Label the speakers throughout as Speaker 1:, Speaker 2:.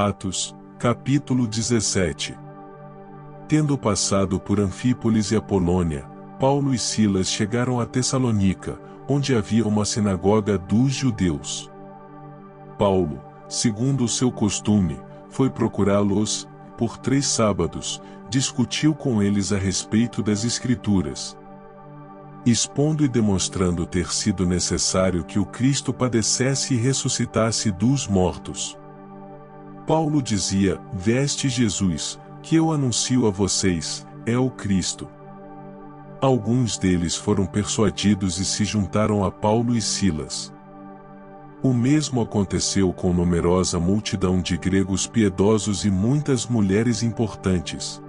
Speaker 1: Atos, capítulo 17. Tendo passado por Anfípolis e Apolônia, Paulo e Silas chegaram a Tessalônica, onde havia uma sinagoga dos judeus. Paulo, segundo o seu costume, foi procurá-los. Por 3 sábados, discutiu com eles a respeito das Escrituras, expondo e demonstrando ter sido necessário que o Cristo padecesse e ressuscitasse dos mortos. Paulo dizia: "Veste Jesus, que eu anuncio a vocês, é o Cristo." Alguns deles foram persuadidos e se juntaram a Paulo e Silas. O mesmo aconteceu com numerosa multidão de gregos piedosos e muitas mulheres importantes.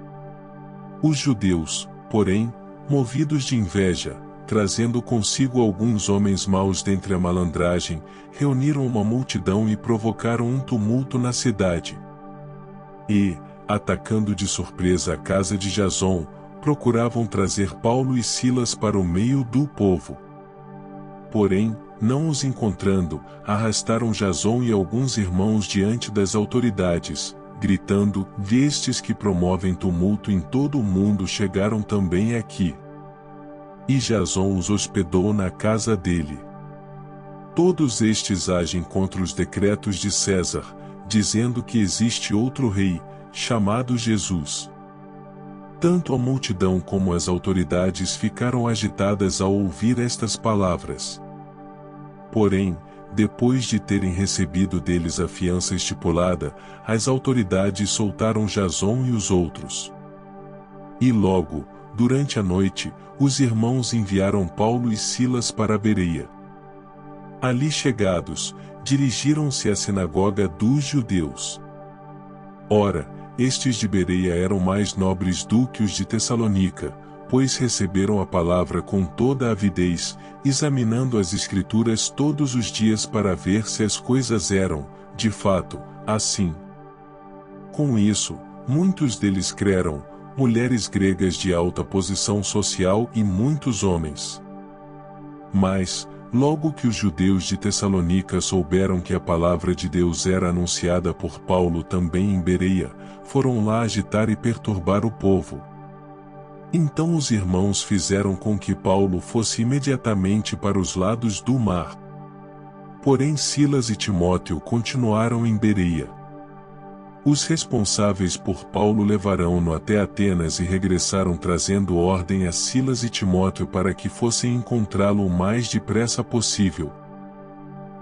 Speaker 1: Os judeus, porém, movidos de inveja, trazendo consigo alguns homens maus dentre a malandragem, reuniram uma multidão e provocaram um tumulto na cidade. E, atacando de surpresa a casa de Jason, procuravam trazer Paulo e Silas para o meio do povo. Porém, não os encontrando, arrastaram Jason e alguns irmãos diante das autoridades, gritando: "Estes que promovem tumulto em todo o mundo chegaram também aqui." E Jason os hospedou na casa dele. Todos estes agem contra os decretos de César, dizendo que existe outro rei, chamado Jesus. Tanto a multidão como as autoridades ficaram agitadas ao ouvir estas palavras. Porém, depois de terem recebido deles a fiança estipulada, as autoridades soltaram Jason e os outros. E logo, durante a noite, os irmãos enviaram Paulo e Silas para Bereia. Ali chegados, dirigiram-se à sinagoga dos judeus. Ora, estes de Bereia eram mais nobres do que os de Tessalônica, pois receberam a palavra com toda a avidez, examinando as Escrituras todos os dias para ver se as coisas eram, de fato, assim. Com isso, muitos deles creram, mulheres gregas de alta posição social e muitos homens. Mas, logo que os judeus de Tessalônica souberam que a palavra de Deus era anunciada por Paulo também em Bereia, foram lá agitar e perturbar o povo. Então os irmãos fizeram com que Paulo fosse imediatamente para os lados do mar. Porém Silas e Timóteo continuaram em Bereia. Os responsáveis por Paulo levaram-no até Atenas e regressaram trazendo ordem a Silas e Timóteo para que fossem encontrá-lo o mais depressa possível.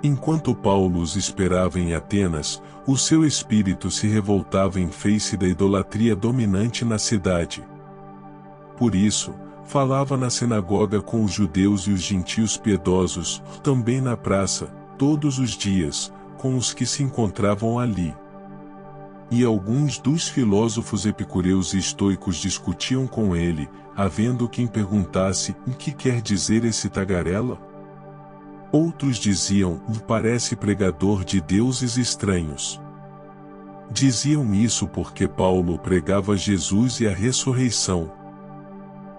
Speaker 1: Enquanto Paulo os esperava em Atenas, o seu espírito se revoltava em face da idolatria dominante na cidade. Por isso, falava na sinagoga com os judeus e os gentios piedosos, também na praça, todos os dias, com os que se encontravam ali. E alguns dos filósofos epicureus e estoicos discutiam com ele, havendo quem perguntasse: "O que quer dizer esse tagarela?" Outros diziam: "Parece pregador de deuses estranhos." Diziam isso porque Paulo pregava Jesus e a ressurreição.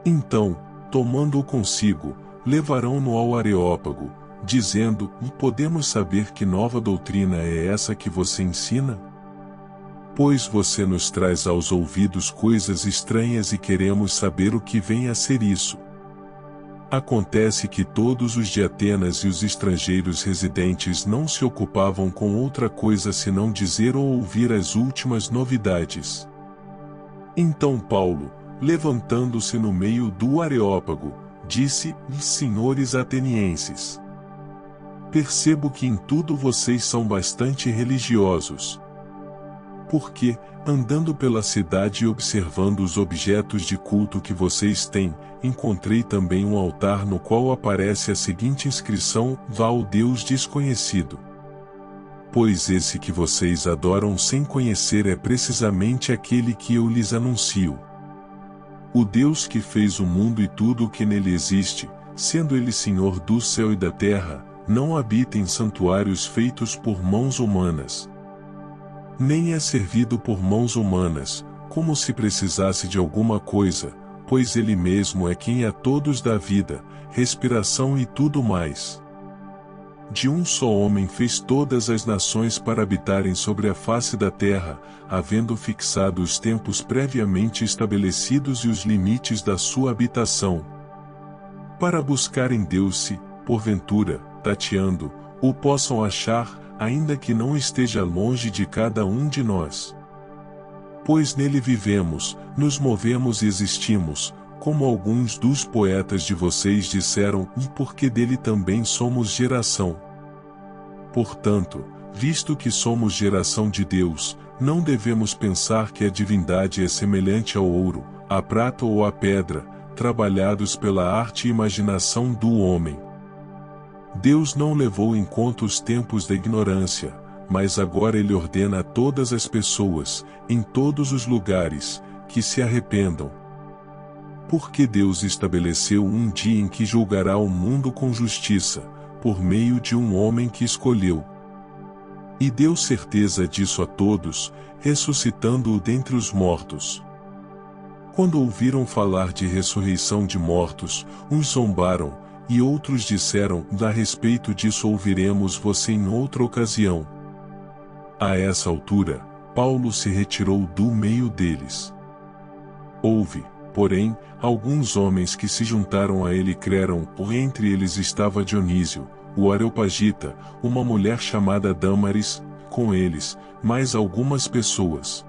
Speaker 1: Então, tomando-o consigo, levarão-no ao Areópago, dizendo: "Podemos saber que nova doutrina é essa que você ensina? Pois você nos traz aos ouvidos coisas estranhas e queremos saber o que vem a ser isso." Acontece que todos os de Atenas e os estrangeiros residentes não se ocupavam com outra coisa senão dizer ou ouvir as últimas novidades. Então Paulo, levantando-se no meio do Areópago, disse: "Senhores atenienses, percebo que em tudo vocês são bastante religiosos. Porque, andando pela cidade e observando os objetos de culto que vocês têm, encontrei também um altar no qual aparece a seguinte inscrição: Vá ao Deus desconhecido. Pois esse que vocês adoram sem conhecer é precisamente aquele que eu lhes anuncio. O Deus que fez o mundo e tudo o que nele existe, sendo ele Senhor do céu e da terra, não habita em santuários feitos por mãos humanas. Nem é servido por mãos humanas, como se precisasse de alguma coisa, pois ele mesmo é quem a todos dá vida, respiração e tudo mais. de um só homem fez todas as nações para habitarem sobre a face da terra, havendo fixado os tempos previamente estabelecidos e os limites da sua habitação. Para buscar em Deus se, porventura, tateando, o possam achar, ainda que não esteja longe de cada um de nós. Pois nele vivemos, nos movemos e existimos, como alguns dos poetas de vocês disseram, e porque dele também somos geração. Portanto, visto que somos geração de Deus, não devemos pensar que a divindade é semelhante ao ouro, à prata ou à pedra, trabalhados pela arte e imaginação do homem. Deus não levou em conta os tempos da ignorância, mas agora ele ordena a todas as pessoas, em todos os lugares, que se arrependam. Porque Deus estabeleceu um dia em que julgará o mundo com justiça, por meio de um homem que escolheu. E deu certeza disso a todos, ressuscitando-o dentre os mortos. Quando ouviram falar de ressurreição de mortos, uns zombaram, e outros disseram, a respeito disso ouviremos você em outra ocasião. A essa altura, Paulo se retirou do meio deles. Houve, porém, alguns homens que se juntaram a ele e creram, entre eles estava Dionísio, o Areopagita, uma mulher chamada Dâmaris, com eles, mais algumas pessoas.